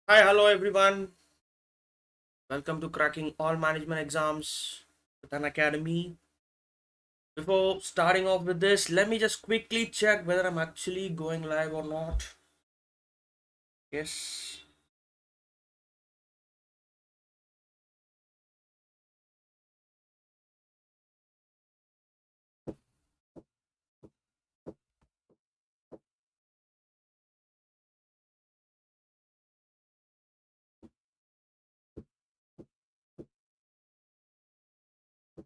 Hi, hello everyone. Welcome to cracking all management exams with Unacademy. Before starting off with this, let me just quickly check whether I'm actually going live or not. Yes.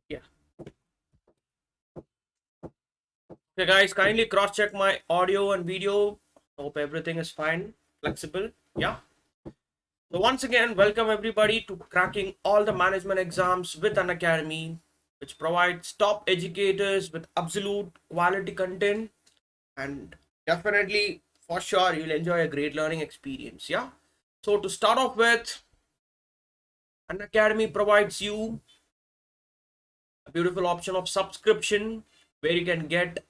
Yeah. Okay, guys, kindly cross check my audio and video. Hope everything is fine, flexible. Yeah. So, once again, welcome everybody to cracking all the management exams with Unacademy, which provides top educators with absolute quality content and definitely for sure you'll enjoy a great learning experience. Yeah, so to start off with, an academy provides you a beautiful option of subscription where you can get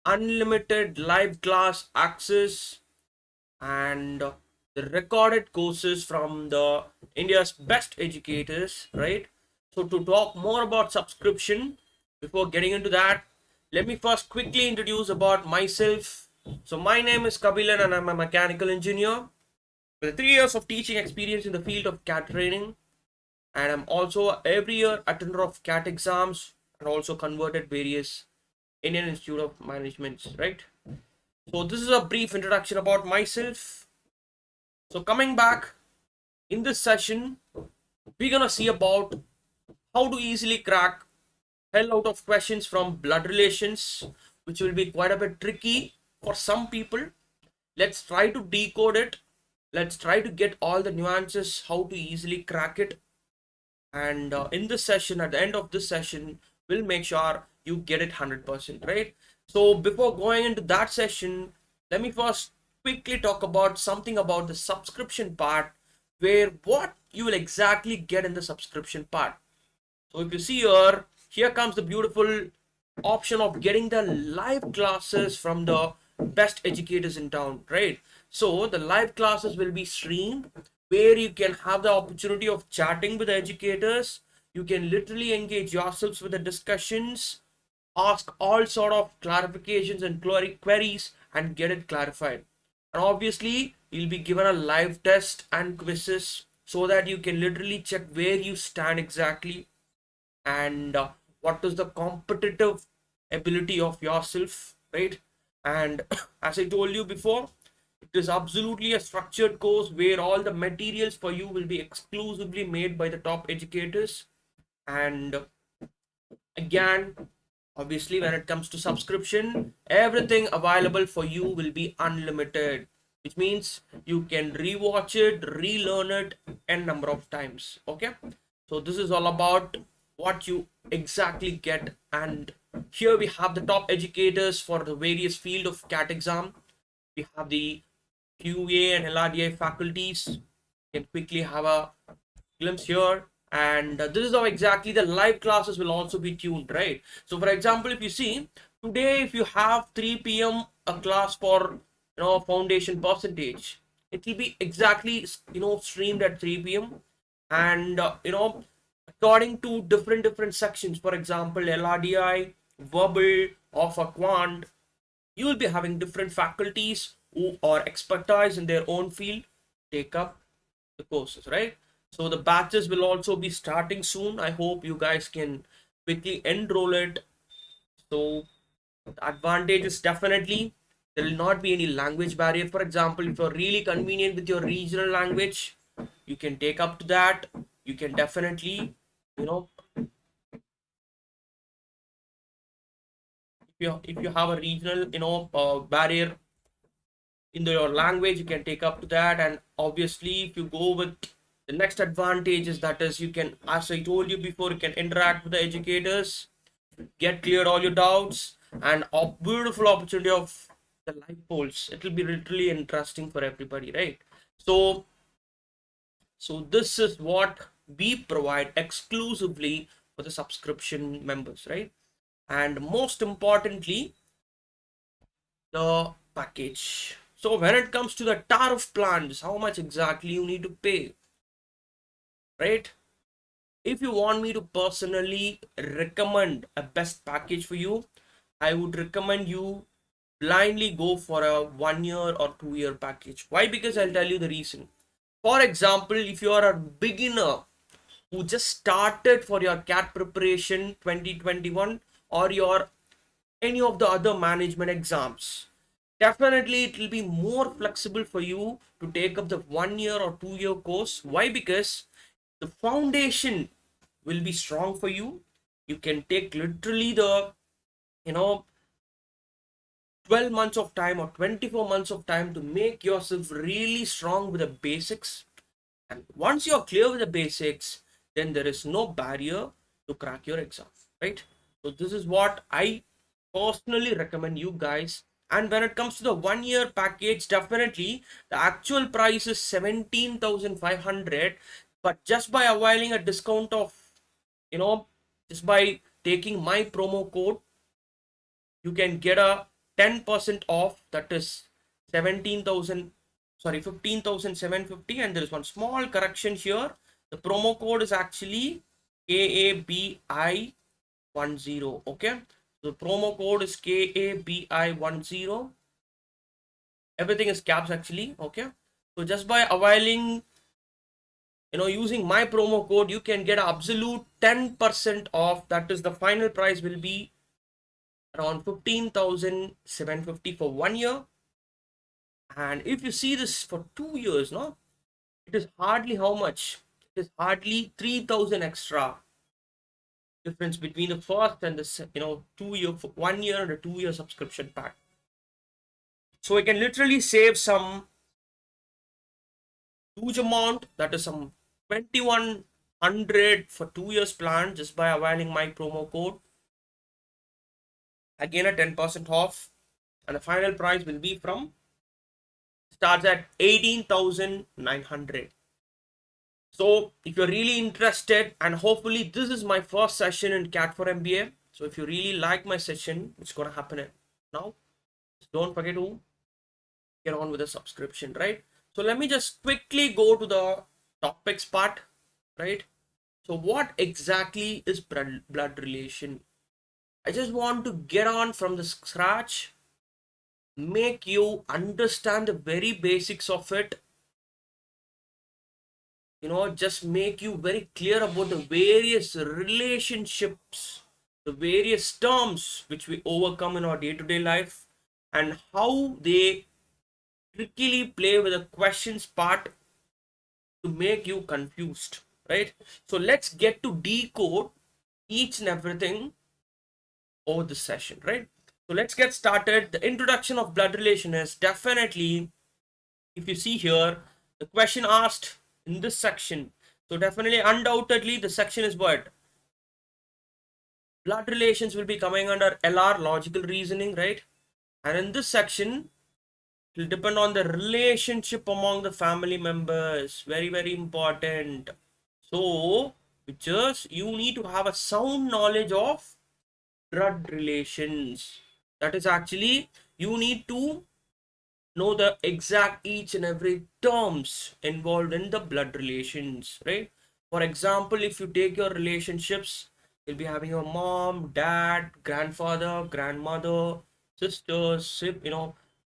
unlimited live class access and the recorded courses from the India's best educators, right? So to talk more about subscription, before getting into that, let me first quickly introduce about myself. So my name is Kabilan and I'm a mechanical engineer with 3 years of teaching experience in the field of CAT training, and I'm also a every year attender of CAT exams and also converted various Indian Institute of Management, right? So this is a brief introduction about myself. So coming back in this session, we're gonna see about how to easily crack hell out of questions from blood relations, which will be quite a bit tricky for some people. Let's try to decode it. Let's try to get all the nuances, how to easily crack it. And in this session, at the end of this session, we'll make sure you get it 100%, right? So before going into that session, let me first quickly talk about something about the subscription part, where what you will exactly get in the subscription part. So if you see here comes the beautiful option of getting the live classes from the best educators in town, right? So the live classes will be streamed where you can have the opportunity of chatting with the educators. You can literally engage yourselves with the discussions, ask all sort of clarifications and queries and get it clarified. And obviously you'll be given a live test and quizzes so that you can literally check where you stand exactly, and what is the competitive ability of yourself, right? And as I told you before, it is absolutely a structured course where all the materials for you will be exclusively made by the top educators. And again, obviously when it comes to subscription, everything available for you will be unlimited, which means you can rewatch it, relearn it n number of times. Okay, so this is all about what you exactly get. And here we have the top educators for the various field of CAT exam. We have the QA and LRDI faculties. You can quickly have a glimpse here. And this is how exactly the live classes will also be tuned, right? So for example, if you see today, if you have 3 p.m. a class for foundation percentage, it will be exactly streamed at 3 p.m. and according to different sections. For example, LRDI, verbal, or for quant, you will be having different faculties who are expertise in their own field take up the courses, right? So the batches will also be starting soon. I hope you guys can quickly enroll it. So the advantage is definitely there will not be any language barrier. For example, if you're really convenient with your regional language, you can take up to that. You can definitely, you know, if you have a regional, barrier in your language, you can take up to that. And obviously if you go with the next advantage is that is you can, as I told you before, you can interact with the educators, get cleared all your doubts, and a beautiful opportunity of the live polls. It will be literally interesting for everybody, right? So this is what we provide exclusively for the subscription members, right? And most importantly, the package. So when it comes to the tariff plans, how much exactly you need to pay, right? If you want me to personally recommend a best package for you, I would recommend you blindly go for a 1 year or 2 year package. Why? Because I'll tell you the reason. For example, if you are a beginner who just started for your CAT preparation 2021 or your any of the other management exams, definitely it will be more flexible for you to take up the 1 year or 2 year course. Why? Because the foundation will be strong for you. You can take literally the, you know, 12 months of time or 24 months of time to make yourself really strong with the basics. And once you're clear with the basics, then there is no barrier to crack your exam, right? So this is what I personally recommend you guys. And when it comes to the 1 year package, definitely the actual price is 17,500, but just by availing a discount of, you know, just by taking my promo code, you can get a 10% off. That is 17,000, sorry, 15,750. And there is one small correction here. The promo code is actually KABI10. Okay, the promo code is KABI10. Everything is caps actually. Okay, so just by availing, using my promo code, you can get absolute 10% off. That is, the final price will be around 15,750 for 1 year. And if you see this for 2 years, no, it is hardly how much? It is hardly 3,000 extra difference between the first and the 2 year, 1 year and a 2 year subscription pack. So I can literally save some huge amount. That is some 2,100 for 2 years plan just by availing my promo code. Again, a 10% off, and the final price will be starts at 18,900. So if you're really interested, and hopefully this is my first session in CAT4MBA, so if you really like my session, it's gonna happen now. Don't forget to get on with the subscription, right? So let me just quickly go to the topics part, right? So what exactly is blood relation? I just want to get on from the scratch, make you understand the very basics of it, just make you very clear about the various relationships, the various terms which we overcome in our day-to-day life, and how they trickily play with the questions part to make you confused, right? So let's get to decode each and everything over this session, right? So let's get started. The introduction of blood relation is definitely, if you see here, the question asked in this section. So definitely, undoubtedly, the section is what? Blood relations will be coming under LR, logical reasoning, right? And in this section, it will depend on the relationship among the family members. Very, very important. So, which is, you need to have a sound knowledge of blood relations. That is actually, you need to know the exact each and every terms involved in the blood relations, right? For example, if you take your relationships, you'll be having your mom, dad, grandfather, grandmother, sisters,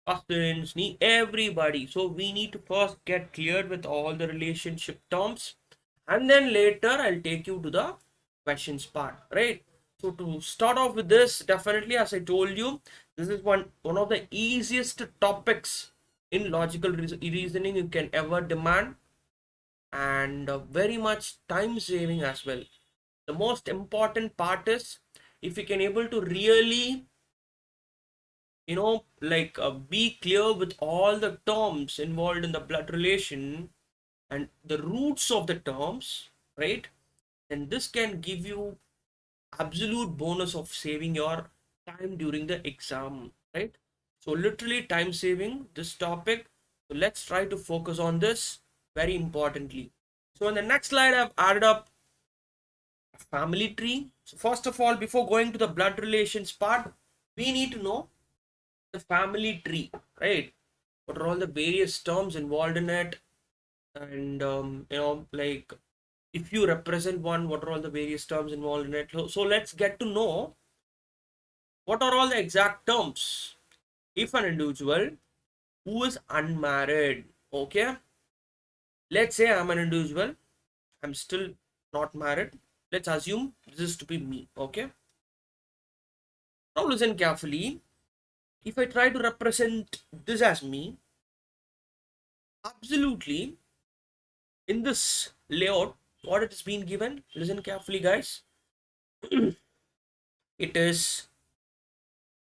cousins, everybody. So we need to first get cleared with all the relationship terms, and then later I'll take you to the questions part, right? So to start off with this, definitely, as I told you, this is one of the easiest topics in logical reasoning you can ever demand, and very much time saving as well. The most important part is, if you can able to really be clear with all the terms involved in the blood relation and the roots of the terms, right? Then this can give you absolute bonus of saving your time during the exam, right? So literally time saving, this topic. So let's try to focus on this very importantly. So in the next slide, I've added up a family tree. So first of all, before going to the blood relations part, we need to know the family tree, right? what are all the various terms involved in it, and like if you represent one, what are all the various terms involved in it. So let's get to know what are all the exact terms if an individual who is unmarried. Okay, let's say I'm an individual, I'm still not married. Let's assume this is to be me. Okay, now listen carefully. If I try to represent this as me, absolutely in this layout, what it has been given, listen carefully, guys. It is,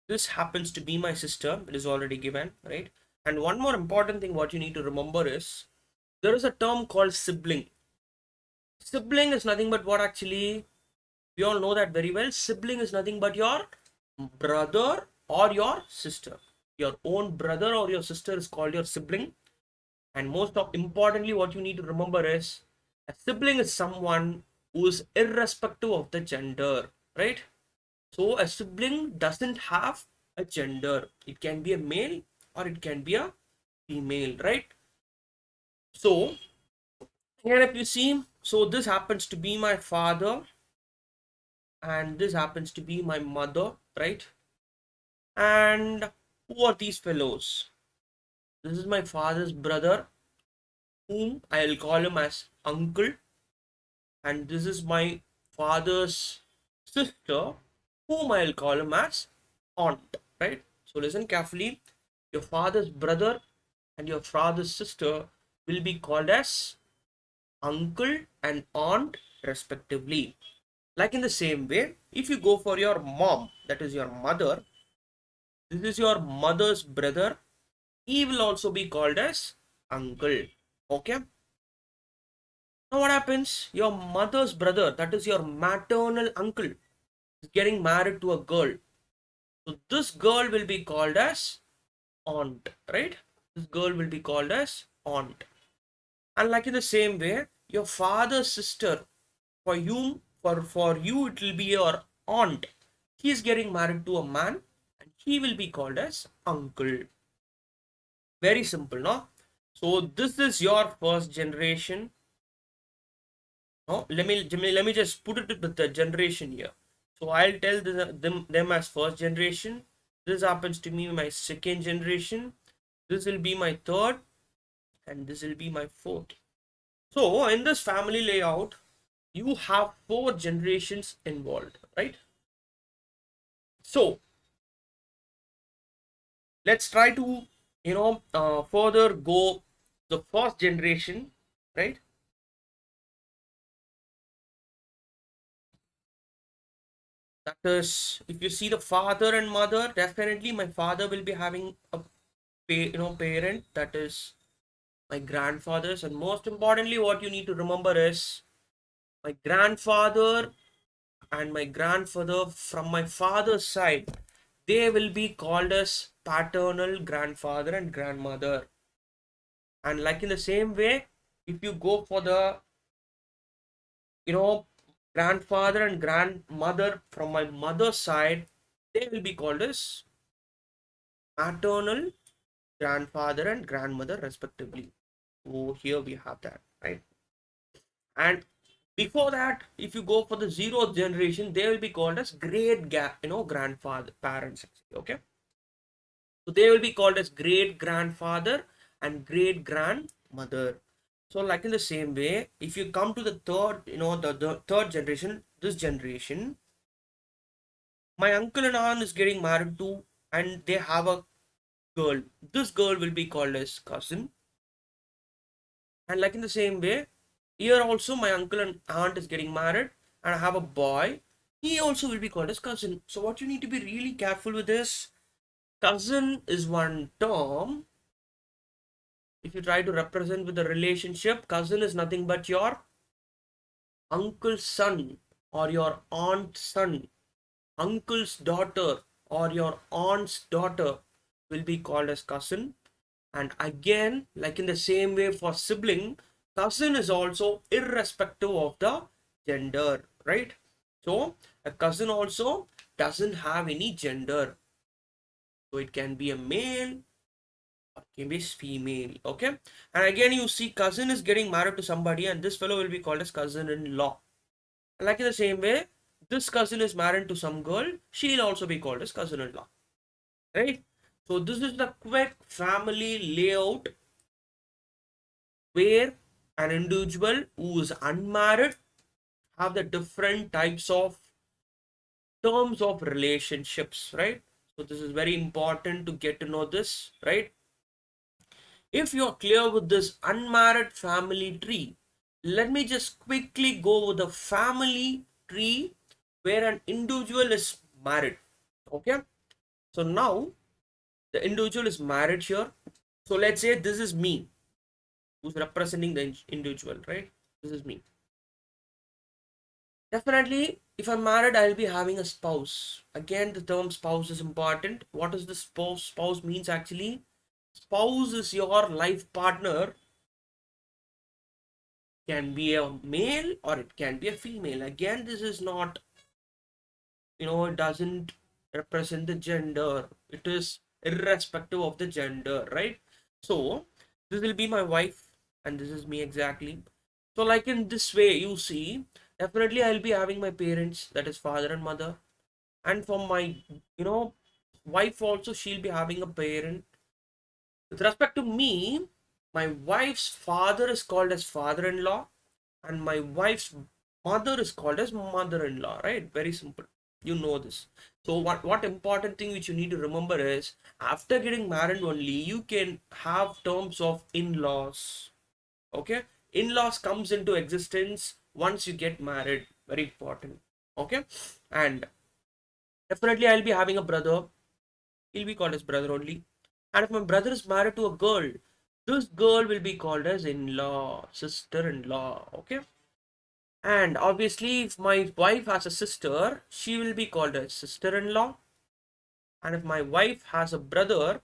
this happens to be my sister, it is already given, right? And one more important thing what you need to remember is there is a term called sibling. Sibling is nothing but what, actually we all know that very well. Sibling is nothing but your brother or your sister. Your own brother or your sister is called your sibling. And most of importantly, what you need to remember is a sibling is someone who is irrespective of the gender, right? So a sibling doesn't have a gender. It can be a male or it can be a female, right? So here if you see, so this happens to be my father and this happens to be my mother, right? And who are these fellows? This is my father's brother, whom I'll call him as uncle, and this is my father's sister, whom I'll call him as aunt, right? So listen carefully. Your father's brother and your father's sister will be called as uncle and aunt respectively. Like in the same way, if you go for your mom, that is your mother, this is your mother's brother, he will also be called as uncle. Okay, now what happens? Your mother's brother, that is your maternal uncle, is getting married to a girl. So this girl will be called as aunt, right? This girl will be called as aunt. And like in the same way, your father's sister, for you it will be your aunt. He is getting married to a man and he will be called as uncle. Very simple, no? So this is your first generation. No, let me just put it with the generation here. So I'll tell them as first generation. This happens to me my second generation. This will be my third, and this will be my fourth. So in this family layout, you have 4 generations involved, right? So let's try to further go the first generation, right? That is, if you see the father and mother, definitely my father will be having a parent, that is my grandfathers. And most importantly, what you need to remember is my grandfather and my grandfather from my father's side, they will be called as paternal grandfather and grandmother. And like in the same way, if you go for the you know grandfather and grandmother from my mother's side, they will be called as maternal grandfather and grandmother respectively. So here we have that, right? And before that, if you go for the 0th generation, they will be called as grandfather parents, okay? So they will be called as great grandfather and great grandmother. So like in the same way, if you come to the third, the third generation, this generation, my uncle and aunt is getting married to, and they have a girl. This girl will be called as cousin. And like in the same way, here also my uncle and aunt is getting married, and I have a boy. He also will be called as cousin. So what you need to be really careful with is, cousin is one term. If you try to represent with the relationship, cousin is nothing but your uncle's son or your aunt's son. Uncle's daughter or your aunt's daughter will be called as cousin. And again, like in the same way for sibling, cousin is also irrespective of the gender, right? So a cousin also doesn't have any gender. So it can be a male or it can be female. Okay, and again you see cousin is getting married to somebody, and this fellow will be called as cousin-in-law. Like in the same way, this cousin is married to some girl, she'll also be called as cousin-in-law, right? So this is the quick family layout where an individual who is unmarried have the different types of terms of relationships, right? So this is very important to get to know this, right? If you're clear with this unmarried family tree, let me just quickly go with the family tree where an individual is married. Okay, so now the individual is married here. So let's say this is me who's representing the individual, right? This is me. Definitely, if I'm married, I'll be having a spouse. Again, the term spouse is important. What does the spouse? Spouse means actually, spouse is your life partner. Can be a male or it can be a female. Again, this is not, it doesn't represent the gender. It is irrespective of the gender, right? So, this will be my wife, and this is me exactly. So, like in this way, you see, definitely I'll be having my parents, that is father and mother. And for my, wife also, she'll be having a parent. With respect to me, my wife's father is called as father-in-law, and my wife's mother is called as mother-in-law, right? Very simple. You know this. So what important thing which you need to remember is after getting married only you can have terms of in-laws. Okay, in-laws comes into existence once you get married. Very important. Okay, and definitely I'll be having a brother. He'll be called as brother only. And if my brother is married to a girl, this girl will be called as in-law, sister-in-law. Okay. And obviously, if my wife has a sister, she will be called a sister-in-law. And if my wife has a brother,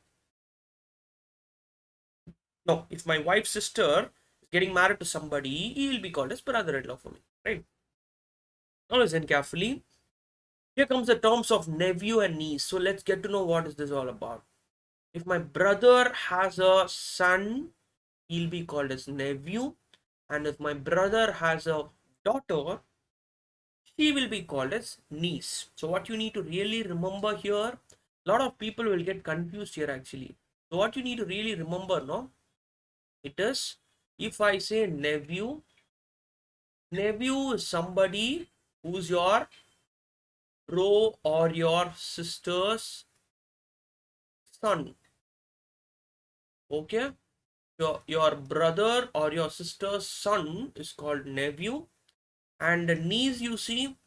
no, if my wife's sister is getting married to somebody, he will be called as brother-in-law for me, right? Now listen carefully. Here comes the terms of nephew and niece. So let's get to know what is this all about. If my brother has a son, he'll be called as nephew. And if my brother has a daughter, she will be called as niece. So what you need to really remember here, a lot of people will get confused here actually. So what you need to really remember, no, it is if I say nephew, nephew is somebody who's your bro or your sister's son. Okay, your brother or your sister's son is called nephew, and the niece, you see,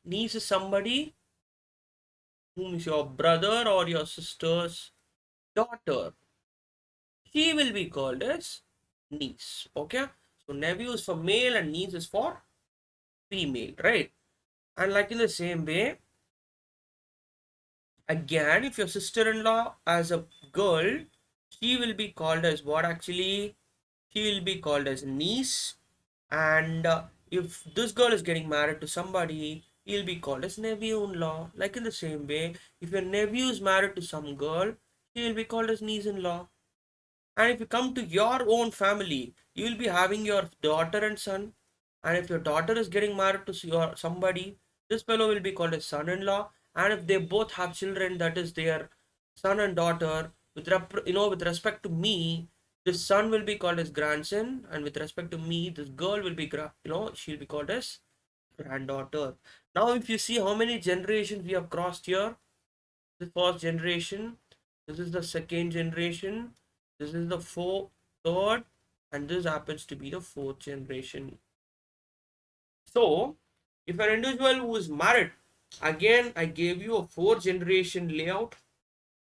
niece is somebody whom is your brother or your sister's daughter. She will be called as niece. Okay, so nephew is for male and niece is for female, right? And like in the same way, again, if your sister-in-law as a girl, she will be called as what actually? She will be called as niece. And if this girl is getting married to somebody, he'll be called as nephew-in-law. Like in the same way, if your nephew is married to some girl, he will be called as niece-in-law. And if you come to your own family, you will be having your daughter and son. And if your daughter is getting married to your somebody, this fellow will be called as son-in-law. And if they both have children, that is their son and daughter. With respect to me, this son will be called as grandson, and with respect to me, this girl will be she'll be called as granddaughter. Now, if you see how many generations we have crossed here, the first generation, this is the second generation, this is the third, and this happens to be the fourth generation. So, if an individual who is married, again, I gave you a 4 generation layout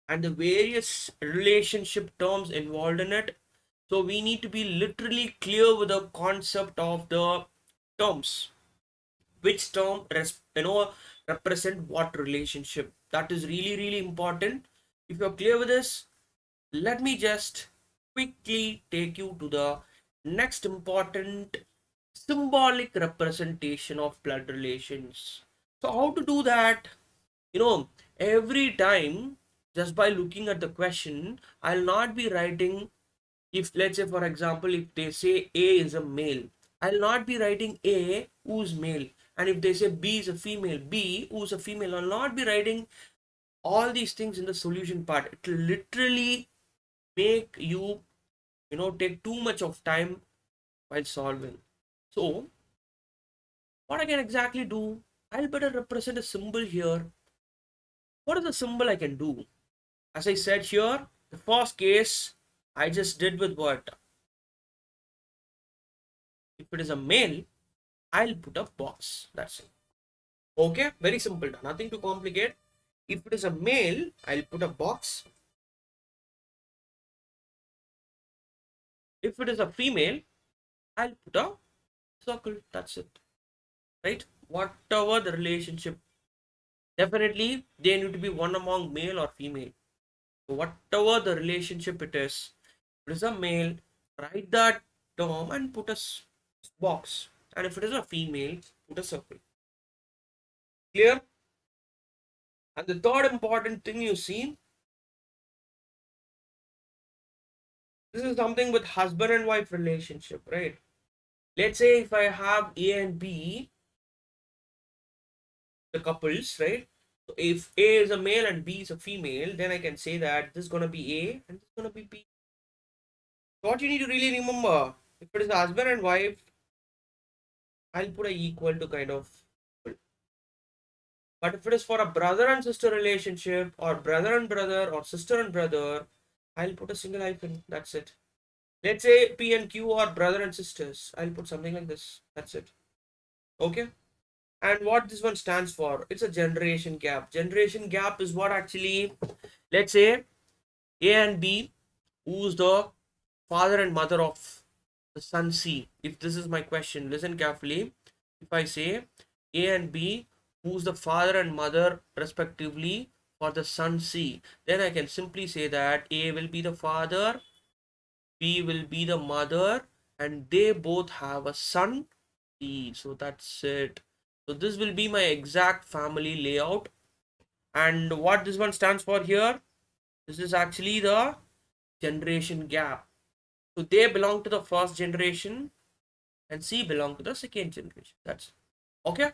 and the various relationship terms involved in it. So, we need to be literally clear with the concept of the terms. Which term represent what relationship? That is really important. If you're clear with this, let me just quickly take you to the next important symbolic representation of blood relations. So how to do that? Every time just by looking at the question, I'll not be writing, if let's say for example, if they say A is a male, I'll not be writing A who's male. And if they say B is a female, B who's a female, I'll not be writing all these things in the solution part. It will literally make you, take too much of time while solving. So what I can exactly do, I'll better represent a symbol here. What is the symbol I can do? As I said here, the first case I just did with what? If it is a male, I'll put a box. That's it. Okay, very simple. Nothing too complicated. If it is a male, I'll put a box. If it is a female, I'll put a circle. That's it. Right? Whatever the relationship. Definitely, they need to be one among male or female. So whatever the relationship it is a male, write that term and put a box. And if it is a female, put a circle. Clear? And the third important thing you see, this is something with husband and wife relationship, right? Let's say if I have A and B, the couples, right? So if A is a male and B is a female, then I can say that this is going to be A and this is going to be B. So what you need to really remember, if it is a husband and wife, I'll put a equal to kind of. But if it is for a brother and sister relationship, or brother and brother, or sister and brother, I'll put a single hyphen. That's it. Let's say P and Q are brother and sisters. I'll put something like this. That's it. Okay. And what this one stands for? It's a generation gap. Generation gap is what actually, let's say A and B, who's the father and mother of the son C. If this is my question, listen carefully. If I say A and B, who's the father and mother respectively for the son C, then I can simply say that A will be the father, B will be the mother, and they both have a son C. So that's it. So this will be my exact family layout. And what this one stands for here, this is actually the generation gap. So they belong to the first generation and C belong to the second generation. That's it. Okay.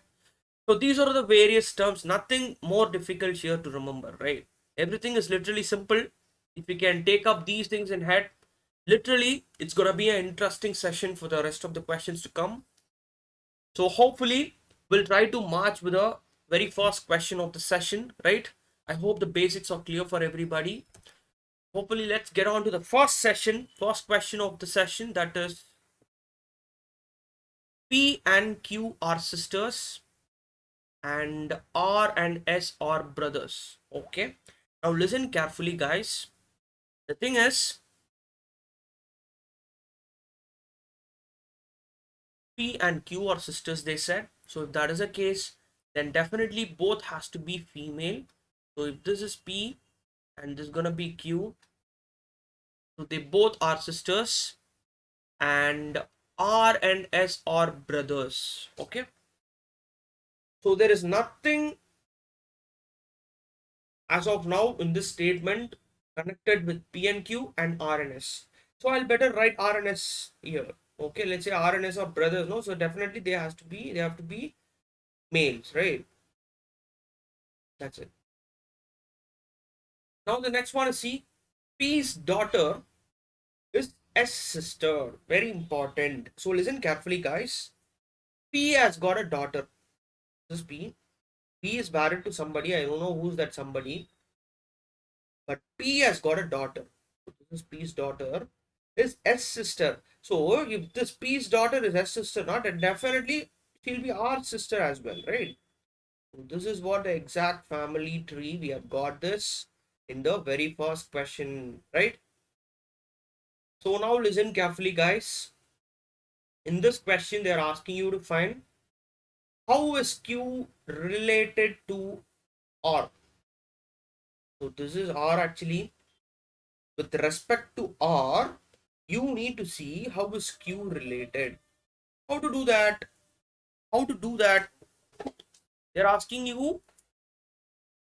So these are the various terms, nothing more difficult here to remember, right? Everything is literally simple. If you can take up these things in head, literally, it's going to be an interesting session for the rest of the questions to come. So hopefully, we'll try to march with the very first question of the session, right? I hope the basics are clear for everybody. Hopefully, let's get on to the first question of the session, that is, P and Q are sisters and R and S are brothers. Okay, now listen carefully, guys. The thing is, P and Q are sisters, they said. So if that is the case, then definitely both has to be female. So if this is P and this is gonna be Q, so they both are sisters, and R and S are brothers. Okay, so there is nothing as of now in this statement connected with P and Q and R and S. So I'll better write R and S here. Okay, let's say R and S are brothers, no? So definitely they have to be males, right? That's it. Now the next one is C. P's daughter is S sister. Very important. So listen carefully, guys. P has got a daughter. This is P. P is married to somebody. I don't know who's that somebody. But P has got a daughter. So this is P's daughter is S sister. So if this P's daughter is S sister, not, and definitely she'll be R sister as well, right? So this is what the exact family tree we have got this in the very first question, right? So now listen carefully, guys. In this question, they are asking you to find how is Q related to R. So this is R actually. With respect to R, you need to see how is Q related. How to do that? How to do that? They're asking you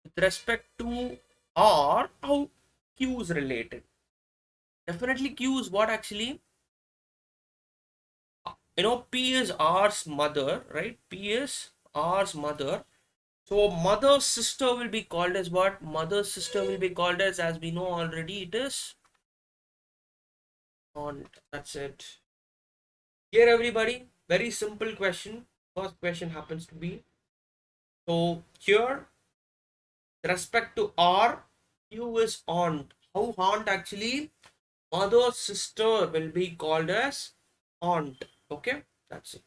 with respect to or how Q is related. Definitely Q is what actually, P is R's mother, right? P is R's mother. So mother's sister will be called as what? Mother's sister will be called as we know already, it is aunt. That's it. Here everybody, very simple question. First question happens to be, so here, with respect to R, Q is aunt. How aunt actually? Mother's sister will be called as aunt. Okay, that's it.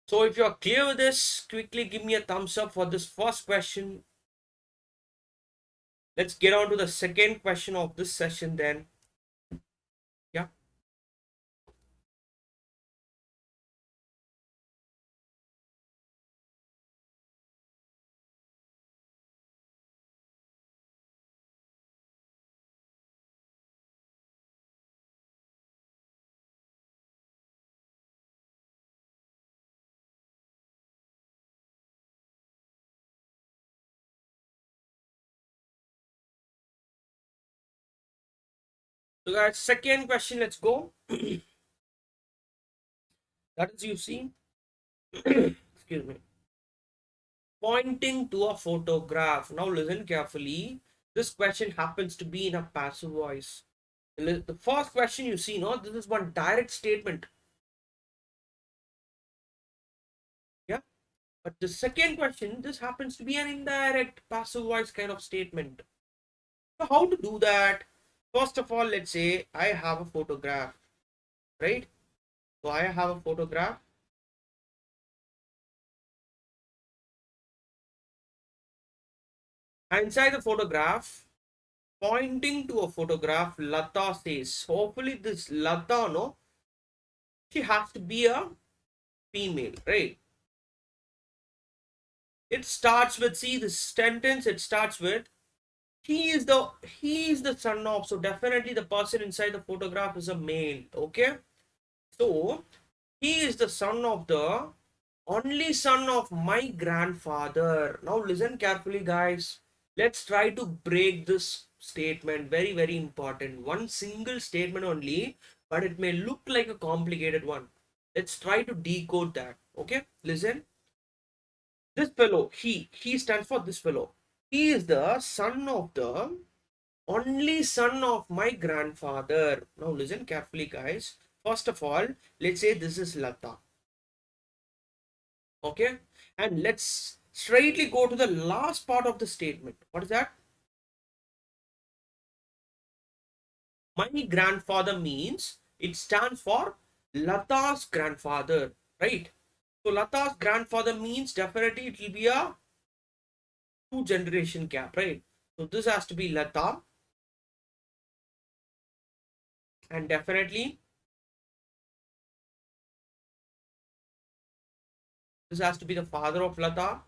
So if you are clear with this, quickly give me a thumbs up for this first question. Let's get on to the second question of this session then. Yeah. So guys, second question, let's go. That is, you see, excuse me, pointing to a photograph. Now listen carefully. This question happens to be in a passive voice. The first question you see, no, this is one direct statement. Yeah. But the second question, this happens to be an indirect passive voice kind of statement. So how to do that? First of all, let's say I have a photograph, right? So I have a photograph. And inside the photograph, pointing to a photograph, Lata says. Hopefully this Lata, no, she has to be a female, right? It starts with, see this sentence, it starts with, he is the son of, so definitely the person inside the photograph is a male. Okay, so he is the son of the only son of my grandfather. Now listen carefully guys, let's try to break this statement. Very very important, one single statement only, but it may look like a complicated one. Let's try to decode that. Okay, listen, this fellow, he stands for this fellow. He is the son of the only son of my grandfather. Now listen carefully guys. First of all, let's say this is Lata. Okay, and let's straightly go to the last part of the statement. What is that? My grandfather means it stands for Lata's grandfather, right? So Lata's grandfather means definitely it will be a 2 generation gap, right? So this has to be Lata, and definitely this has to be the father of Lata,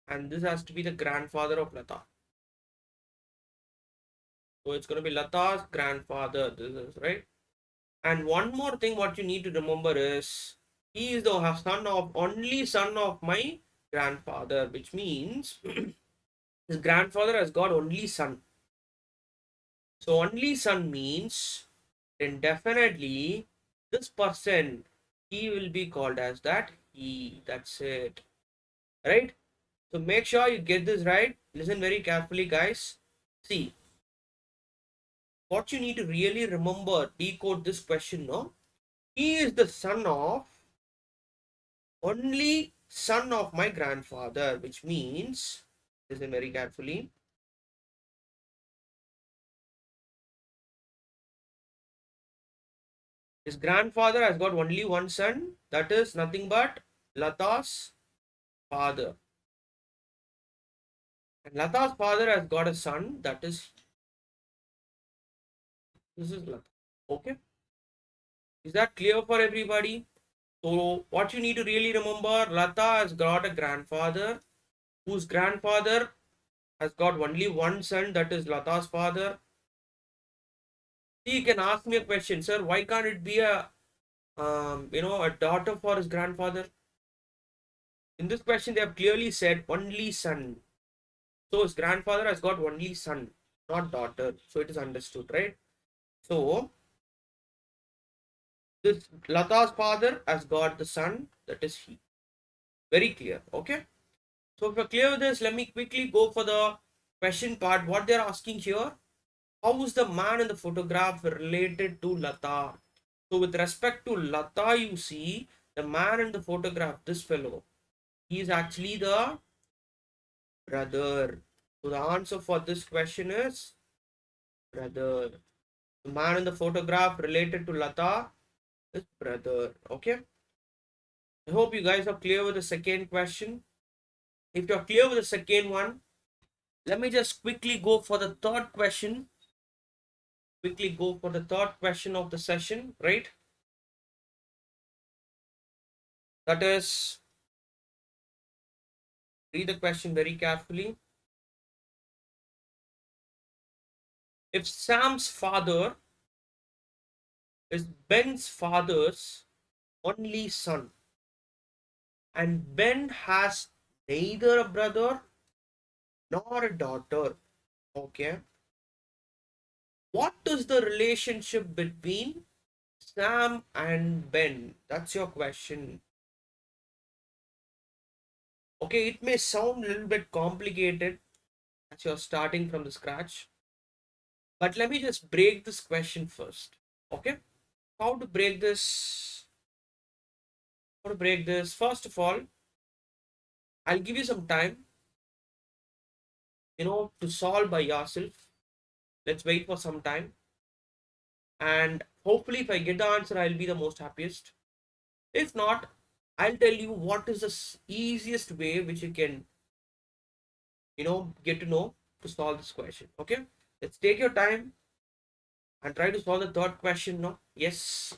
and this has to be the grandfather of Lata. So it's going to be Lata's grandfather. This is right. And one more thing, what you need to remember is he is the only son of my grandfather, which means his grandfather has got only son. So only son means then definitely this person, he will be called as that he. That's it, right? So make sure you get this right. Listen very carefully guys. See, what you need to really remember, decode this question, no? He is the only son of my grandfather, which means, listen very carefully. His grandfather has got only one son, that is nothing but Lata's father. And Lata's father has got a son, that is, this is Lata. Okay? Is that clear for everybody? So, what you need to really remember, Lata has got a grandfather, whose grandfather has got only one son, that is Lata's father. He can ask me a question, sir, why can't it be a daughter for his grandfather? In this question, they have clearly said only son. So his grandfather has got only son, not daughter. So it is understood, right? So this Lata's father has got the son, that is he. Very clear, okay? So if you're clear with this, let me quickly go for the question part. What they're asking here, how is the man in the photograph related to Lata? So with respect to Lata, you see the man in the photograph, this fellow, he is actually the brother. So the answer for this question is brother. The man in the photograph related to Lata is brother. Okay. I hope you guys are clear with the second question. If you're clear with the second one, let me just quickly go for the third question. Quickly go for the third question of the session, right? That is, read the question very carefully. If Sam's father is Ben's father's only son, and Ben has neither a brother nor a daughter, okay, what is the relationship between Sam and Ben? That's your question. Okay, it may sound a little bit complicated as you're starting from the scratch, but let me just break this question first. Okay, how to break this? How to break this? First of all, I'll give you some time, to solve by yourself. Let's wait for some time, and hopefully, if I get the answer, I'll be the most happiest. If not, I'll tell you what is the easiest way which you can, get to know to solve this question. Okay, let's take your time and try to solve the third question. No, yes.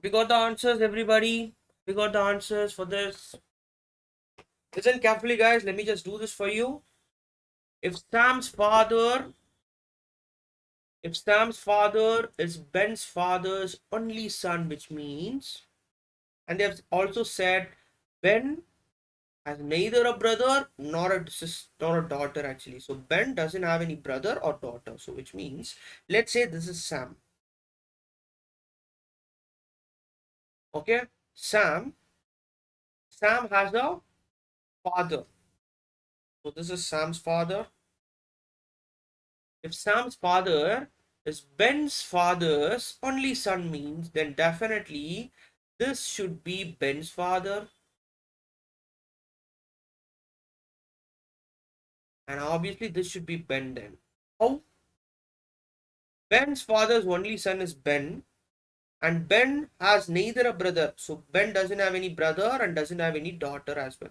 We got the answers, everybody. We got the answers for this. Listen carefully, guys. Let me just do this for you. If Sam's father, if Sam's father is Ben's father's only son, which means, and they've also said Ben has neither a brother nor a daughter actually. So Ben doesn't have any brother or daughter. So which means, let's say this is Sam. Okay, Sam has a father. So this is Sam's father. If Sam's father is Ben's father's only son means, then definitely this should be Ben's father. And obviously this should be Ben then. How? Ben's father's only son is Ben. And Ben has neither a brother. So Ben doesn't have any brother and doesn't have any daughter as well.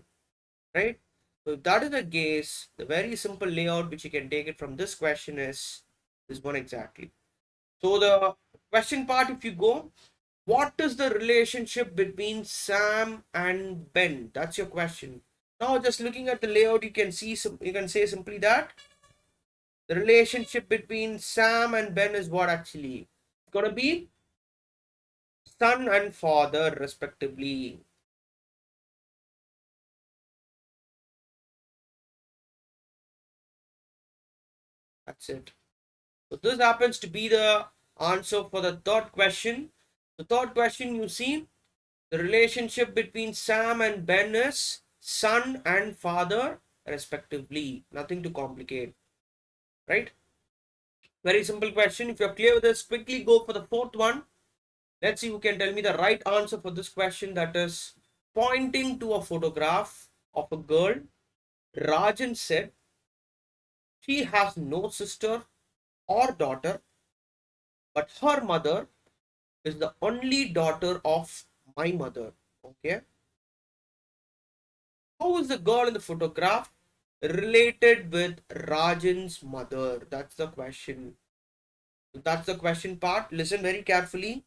Right? So if that is the case, the very simple layout which you can take it from this question is this one exactly. So the question part, if you go, what is the relationship between Sam and Ben? That's your question. Now, just looking at the layout, you can see you can say simply that the relationship between Sam and Ben is what actually? It's gonna be son and father, respectively. That's it. So this happens to be the answer for the third question. The third question, you see, the relationship between Sam and Ben is son and father respectively. Nothing to complicate, right? Very simple question. If you're clear with this, quickly go for the fourth one. Let's see who can tell me the right answer for this question. That is pointing to a photograph of a girl. Rajan said she has no sister or daughter, but her mother is the only daughter of my mother. Okay. How is the girl in the photograph related with Rajan's mother? That's the question. That's the question part. Listen very carefully.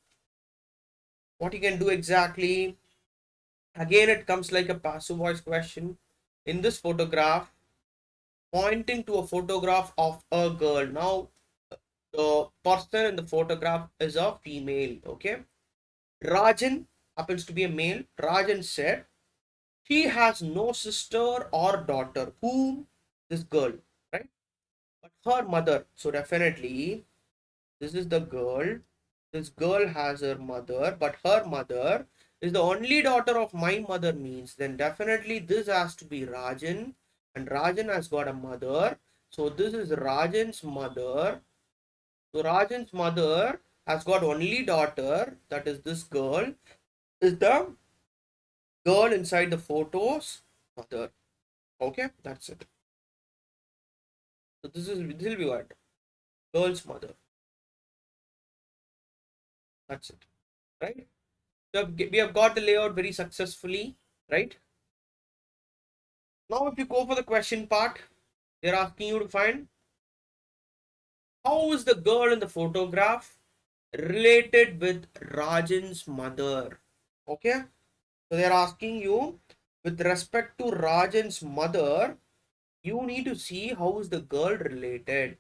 What you can do exactly. Again, it comes like a passive voice question. In this photograph, pointing to a photograph of a girl. Now, the person in the photograph is a female. Okay. Rajan happens to be a male. Rajan said she has no sister or daughter. Whom? This girl, right? But her mother. So definitely, this is the girl. This girl has her mother, but her mother is the only daughter of my mother means then definitely this has to be Rajan, and Rajan has got a mother. So this is Rajan's mother. So Rajan's mother has got only daughter, that is this girl, is the girl inside the photo's mother. Okay, that's it. So this will be what? Girl's mother. That's it. Right? So we have got the layout very successfully, right? Now if you go for the question part, they're asking you to find how is the girl in the photograph related with Rajan's mother. Okay, so they're asking you with respect to Rajan's mother, you need to see how is the girl related.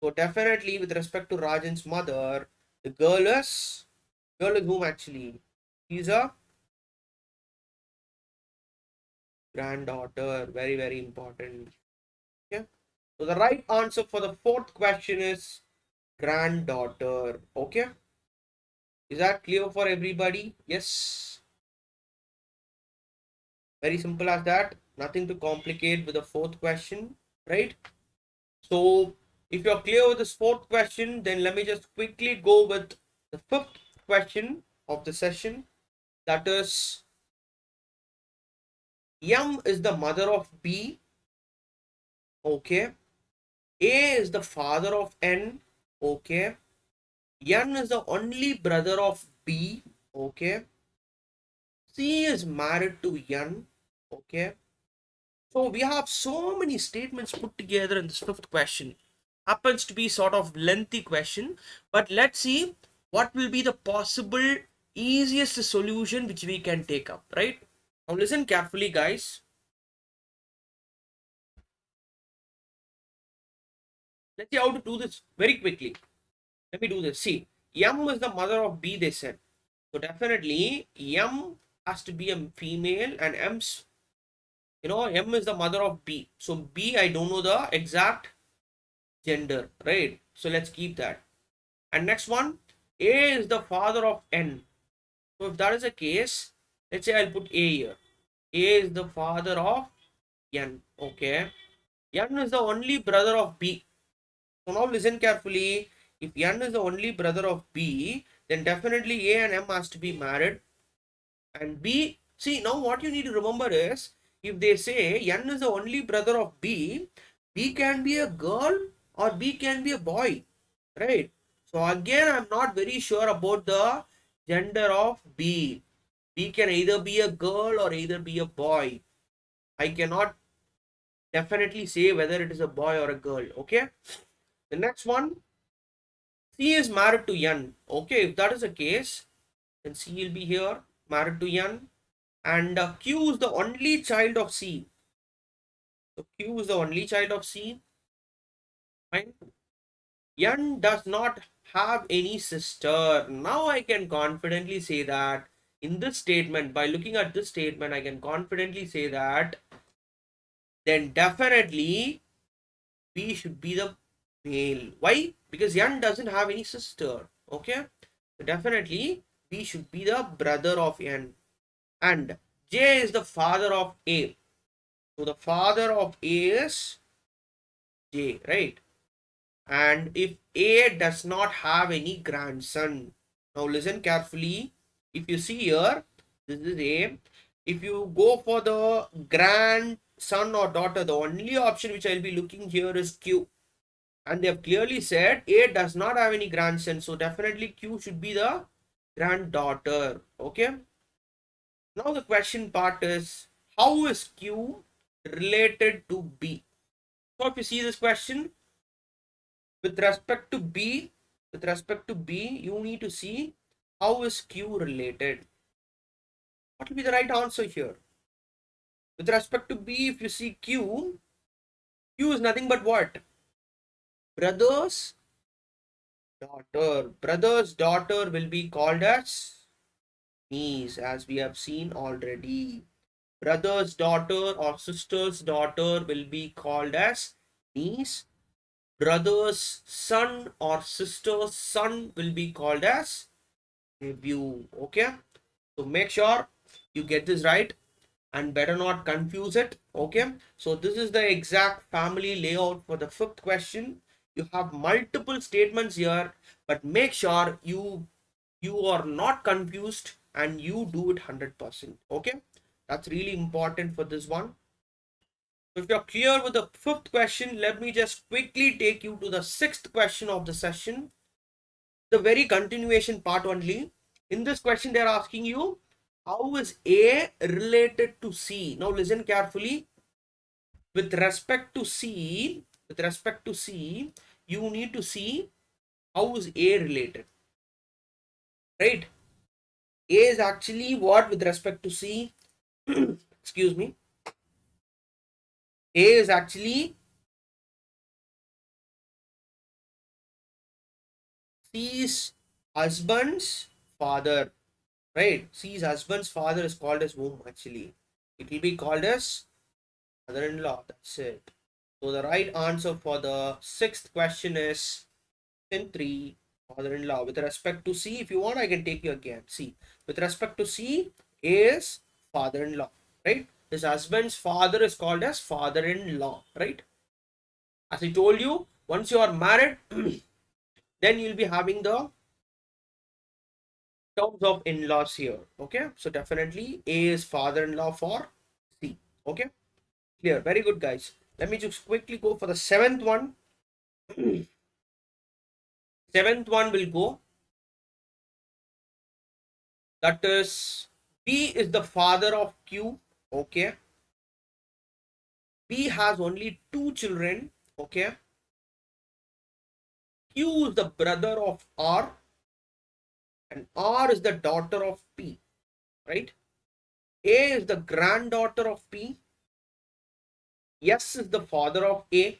So definitely with respect to Rajan's mother, the girl is whom actually? She's a granddaughter. Very, very important. Okay. So the right answer for the fourth question is granddaughter. Okay. Is that clear for everybody? Yes. Very simple as that. Nothing to complicate with the fourth question, right? So if you're clear with this fourth question, then let me just quickly go with the fifth question of the session. That is, M is the mother of B. Okay. A is the father of N. Okay. N is the only brother of B. Okay. C is married to N. Okay. So we have so many statements put together in this fifth question. Happens to be sort of lengthy question, but let's see what will be the possible easiest solution which we can take up, right? Now listen carefully, guys. Let's see how to do this very quickly. Let me do this. See, M is the mother of B, they said. So definitely M has to be a female, and M is the mother of B. So B, I don't know the exact gender, right? So let's keep that. And next one, A is the father of N. So if that is the case, let's say I'll put A here. A is the father of N. Okay. N is the only brother of B. So now listen carefully. If N is the only brother of B, then definitely A and M has to be married. And B, see, now what you need to remember is, if they say N is the only brother of B, B can be a girl or B can be a boy, right? So again, I'm not very sure about the gender of B. B can either be a girl or either be a boy. I cannot definitely say whether it is a boy or a girl, okay? The next one, C is married to N. Okay, if that is the case, then C will be here, married to N. And Q is the only child of C. So Q is the only child of C. Fine. N does not have any sister. Now I can confidently say that in this statement, by looking at this statement, I can confidently say that then definitely B should be the male. Why? Because N doesn't have any sister. Okay, so definitely B should be the brother of N. And J is the father of A. So the father of A is J, right? And if A does not have any grandson, now listen carefully. If you see here, this is A. If you go for the grandson or daughter, the only option which I'll be looking here is Q. And they have clearly said A does not have any grandson. So definitely Q should be the granddaughter. Okay. Now the question part is, how is Q related to B? So if you see this question, with respect to B, you need to see how is Q related. What will be the right answer here? With respect to B, if you see Q is nothing but what? Brother's daughter. Brother's daughter will be called as niece, as we have seen already. Brother's daughter or sister's daughter will be called as niece. Brother's son or sister's son will be called as nephew. Okay, so make sure you get this right and better not confuse it. Okay, so this is the exact family layout for the fifth question. You have multiple statements here, but make sure you are not confused and you do it 100%. Okay, that's really important for this one. So if you're clear with the fifth question, let me just quickly take you to the sixth question of the session, the very continuation part only. In this question, they're asking you, how is A related to C? Now listen carefully. With respect to C, you need to see how is A related, right? A is actually what with respect to C? Excuse me. A is actually C's husband's father, right? C's husband's father is called as whom actually? It will be called as mother-in-law. That's it. So the right answer for the sixth question is in 3, father-in-law. With respect to C, if you want, I can take you again. C. With respect to C, A is father-in-law, right? His husband's father is called as father-in-law, right? As I told you, once you are married, then you'll be having the terms of in-laws here. Okay, so definitely A is father-in-law for C. Okay, clear. Very good, guys. Let me just quickly go for the seventh one. Seventh one will go, that is B is the father of Q. Okay, B has only 2 children. Okay, Q is the brother of R and R is the daughter of P, right? A is the granddaughter of P. S is the father of A.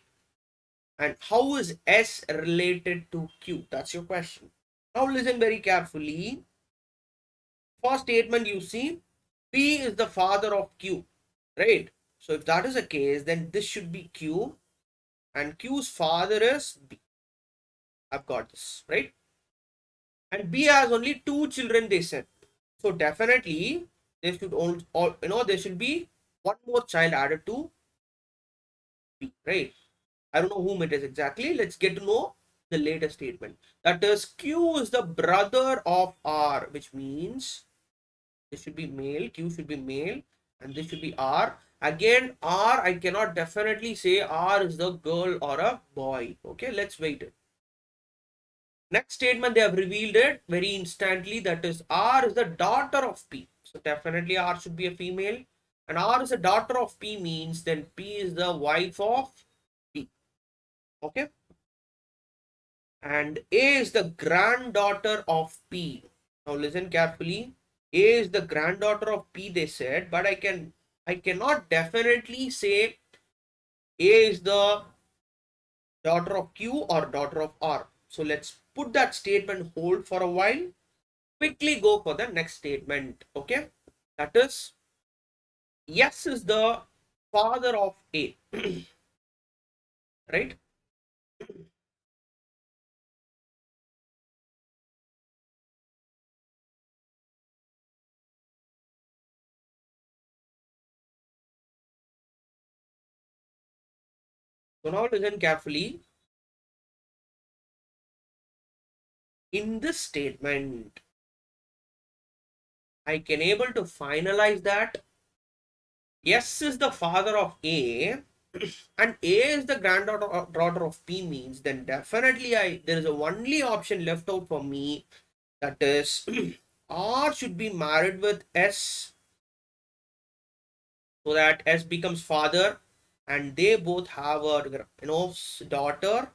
And how is S related to Q? That's your question. Now listen very carefully. First statement you see, P is the father of Q, right? So if that is the case, then this should be Q and Q's father is B. I've got this, right? And B has only 2 children, they said. So definitely there should there should be one more child added to B, right? I don't know whom it is exactly. Let's get to know the latest statement. That is, Q is the brother of R, which means this should be male, Q should be male, and this should be R. Again, R, I cannot definitely say R is the girl or a boy. Okay, let's wait it. Next statement, they have revealed it very instantly. That is, R is the daughter of P. So definitely R should be a female. And R is a daughter of P means then P is the wife of P. Okay. And A is the granddaughter of P. Now listen carefully. A is the granddaughter of P, they said, but I cannot definitely say A is the daughter of Q or daughter of R. So let's put that statement hold for a while. Quickly go for the next statement. Okay, that is, S is the father of A. Right? So now listen carefully. In this statement, I can able to finalize that S is the father of A and A is the granddaughter of P means then definitely there is a only option left out for me, that is R should be married with S so that S becomes father and they both have a daughter.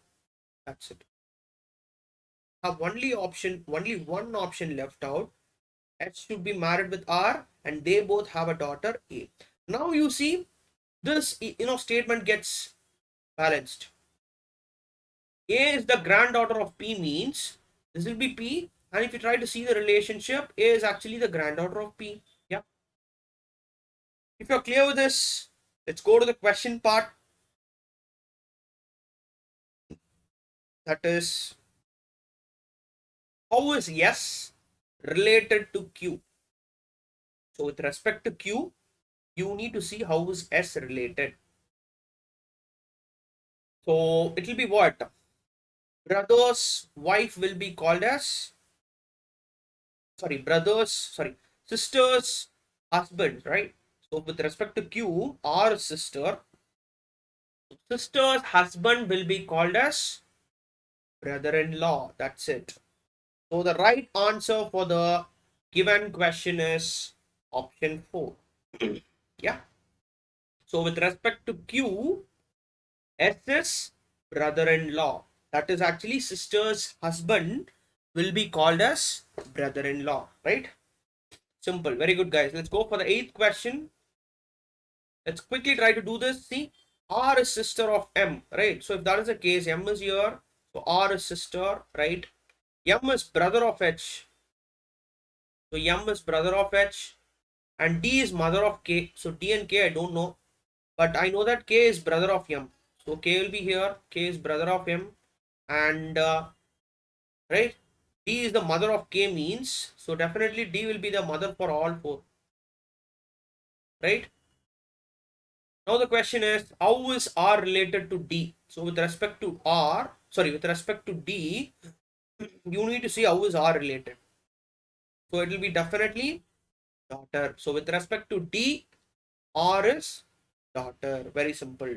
That's it. Have only one option left out. S should be married with R and they both have a daughter A. Now you see this statement gets balanced. A is the granddaughter of P means this will be P, and if you try to see the relationship, A is actually the granddaughter of P. Yeah. If you're clear with this, let's go to the question part. That is, how is S related to Q? So with respect to Q, you need to see how is S related. So it will be what? Brother's wife will be called as, sister's husband, right? So with respect to Q, our sister's husband will be called as brother-in-law. That's it. So the right answer for the given question is option 4. Yeah. So with respect to Q, S is brother-in-law. That is actually sister's husband will be called as brother-in-law, right? Simple. Very good, guys. Let's go for the 8th question. Let's quickly try to do this. See, R is sister of M, right? So if that is the case, M is here. So R is sister, right? M is brother of H. So M is brother of H. And D is mother of K. So D and K I don't know. But I know that K is brother of M. So K will be here. K is brother of M. And right, D is the mother of K means. So definitely D will be the mother for all 4. Right? Now the question is, how is R related to D? So with respect to with respect to D, you need to see how is R related. So it will be definitely daughter. So with respect to D, R is daughter. Very simple.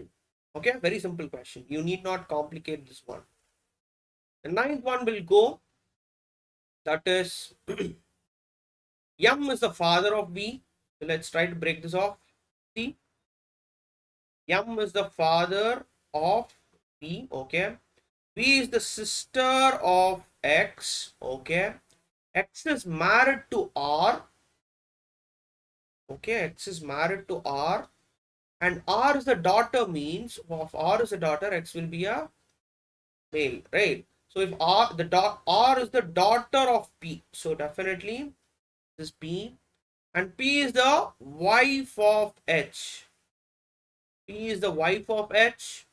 Okay, very simple question. You need not complicate this one. The 9th one will go. That is M is the father of B. So let's try to break this off. See, M is the father of B. Okay. B is the sister of X. Okay. X is married to R. Okay. X is married to R. And R is the daughter means of R is a daughter, X will be a male, right? So if R is the daughter of P, so definitely this is P, and P is the wife of H. P is the wife of H,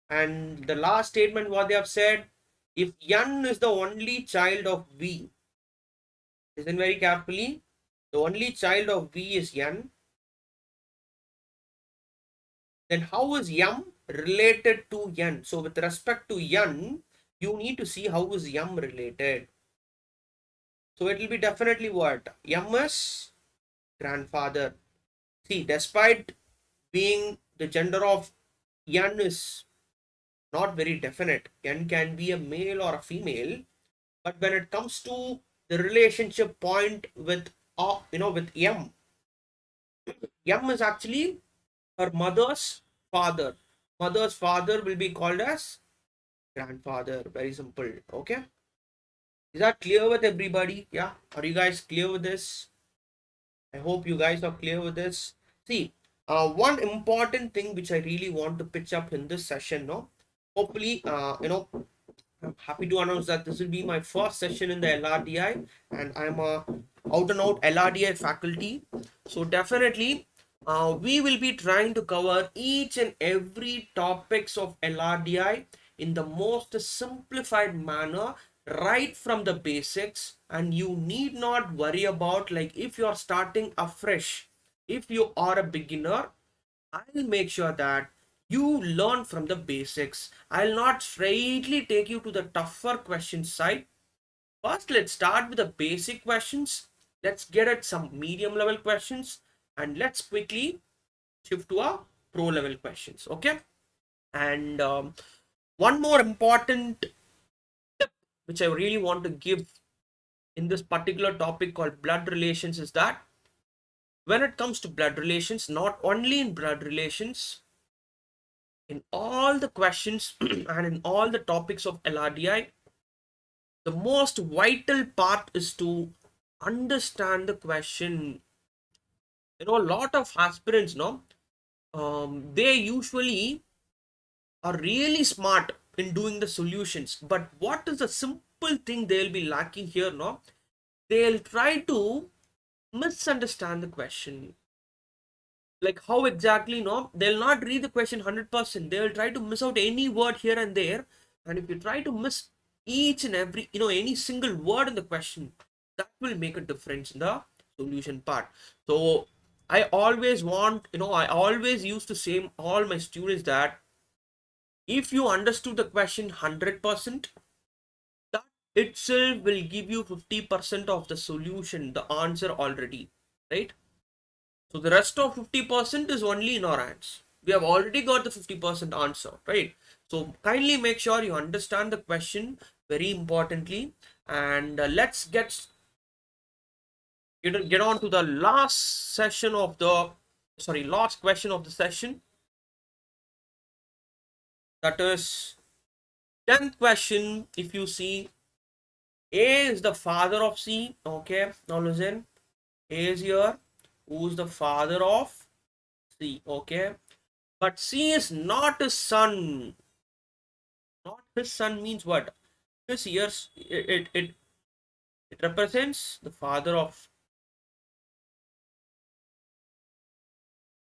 and the last statement what they have said, if N is the only child of V, listen very carefully, the only child of V is N, then how is M related to N? So with respect to N, you need to see how is M related. So it will be definitely what? M is grandfather. See, despite being the gender of N is not very definite, N can be a male or a female, but when it comes to the relationship point with with M, M is actually her mother's father. Mother's father will be called as grandfather. Very simple. Okay. Is that clear with everybody? Yeah. Are you guys clear with this? I hope you guys are clear with this. See, one important thing which I really want to pitch up in this session, no? Hopefully, I'm happy to announce that this will be my first session in the LRDI, and I'm a out and out LRDI faculty. So definitely, we will be trying to cover each and every topics of LRDI in the most simplified manner, right from the basics, and you need not worry about like if you're starting afresh. If you are a beginner, I'll make sure that You learn from the basics. I'll not straightly take you to the tougher question side. First, let's start with the basic questions. Let's get at some medium level questions, and let's quickly shift to our pro level questions. Okay. And one more important tip which I really want to give in this particular topic called blood relations is that when it comes to blood relations, not only in blood relations, in all the questions and in all the topics of LRDI, the most vital part is to understand the question. You know, a lot of aspirants, no, they usually are really smart in doing the solutions, but what is the simple thing they'll be lacking here, no? They'll try to misunderstand the question. Like how exactly, no, they'll not read the question 100%. They will try to miss out any word here and there, and if you try to miss each and every, any single word in the question, that will make a difference in the solution part. So I always want, I always used to say all my students that if you understood the question 100%, that itself will give you 50% of the solution, the answer already, right? So the rest of 50% is only in our hands. We have already got the 50% answer, right? So kindly make sure you understand the question very importantly, and let's get on to the last session of the last question of the session. That is 10th question. If you see, A is the father of C. Okay, now listen. A is here. Who is the father of C? Okay, but C is not his son. Not his son means what? This years it represents the father of.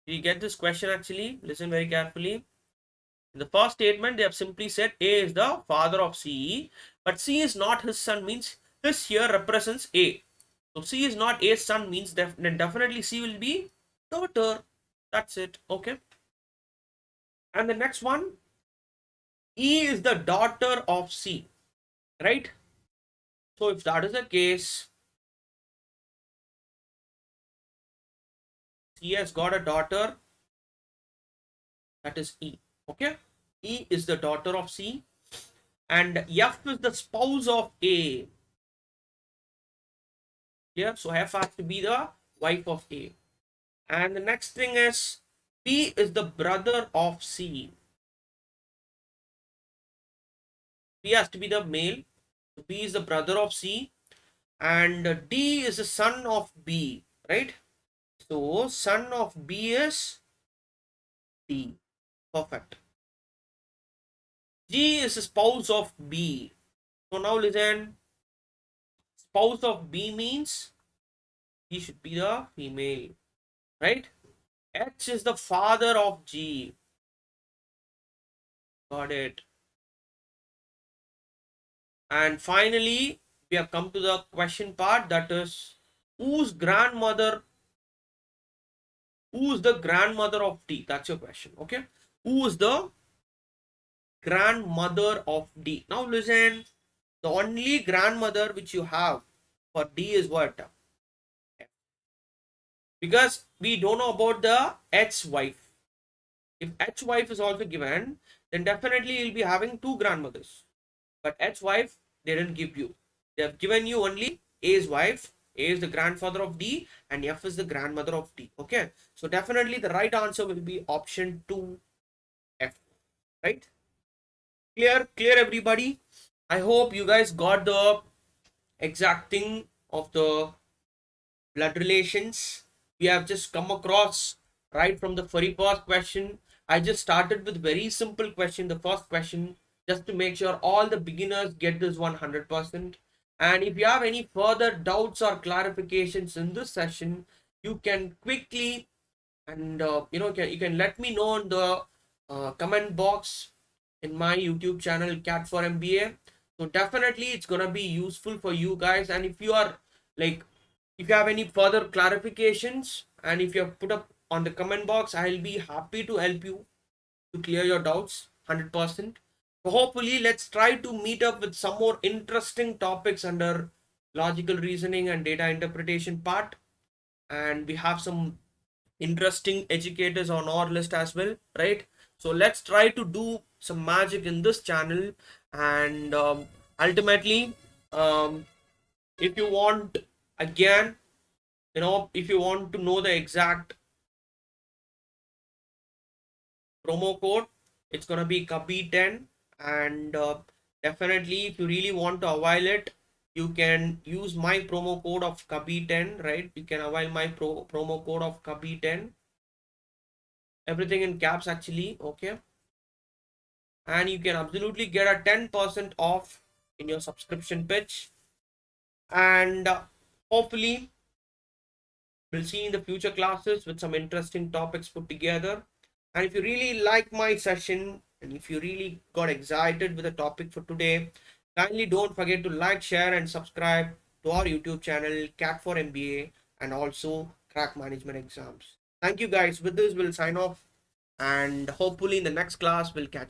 Did you get this question actually? Listen very carefully. In the first statement, they have simply said A is the father of C, but C is not his son means this here represents A. So C is not A's son means then definitely C will be daughter. That's it. Okay. And the next one, E is the daughter of C, right? So if that is the case, C has got a daughter, that is E. Okay. E is the daughter of C, and F is the spouse of A. Yeah, so F has to be the wife of A. And the next thing is B is the brother of C. B has to be the male. B is the brother of C, and D is the son of B, right? So son of B is D. Perfect. G is the spouse of B. So now listen. Spouse of B means he should be the female, right? H is the father of G. Got it. And finally, we have come to the question part, that is who's the grandmother of D? That's your question. Okay. Who is the grandmother of D? Now listen, the only grandmother which you have for D is what? Because we don't know about the H wife. If H wife is also given, then definitely you'll be having two grandmothers. But H wife, they didn't give you. They have given you only A's wife. A is the grandfather of D and F is the grandmother of D. Okay. So definitely the right answer will be option 2, F. Right? Clear everybody? I hope you guys got the exact thing of the blood relations. We have just come across right from the very first question. I just started with very simple question, the first question, just to make sure all the beginners get this 100%. And if you have any further doubts or clarifications in this session, you can quickly and you can let me know in the comment box in my YouTube channel CAT4MBA. So definitely it's gonna be useful for you guys. And if you are like, if you have any further clarifications and if you have put up on the comment box, I'll be happy to help you. to clear your doubts 100%. So hopefully let's try to meet up with some more interesting topics under logical reasoning and data interpretation part, and we have some interesting educators on our list as well, right? So let's try to do some magic in this channel. And ultimately, um, if you want, again, if you want to know the exact promo code, it's gonna be Kabi10. And definitely, if you really want to avail it, you can use my promo code of Kabi10, right? You can avail my promo code of Kabi10, everything in caps actually, okay? And you can absolutely get a 10% off in your subscription pitch. And hopefully we'll see in the future classes with some interesting topics put together. And if you really like my session, and if you really got excited with the topic for today, kindly don't forget to like, share and subscribe to our YouTube channel CAT4MBA, and also Crack Management Exams. Thank you guys. With this, we'll sign off, and hopefully in the next class we'll catch up.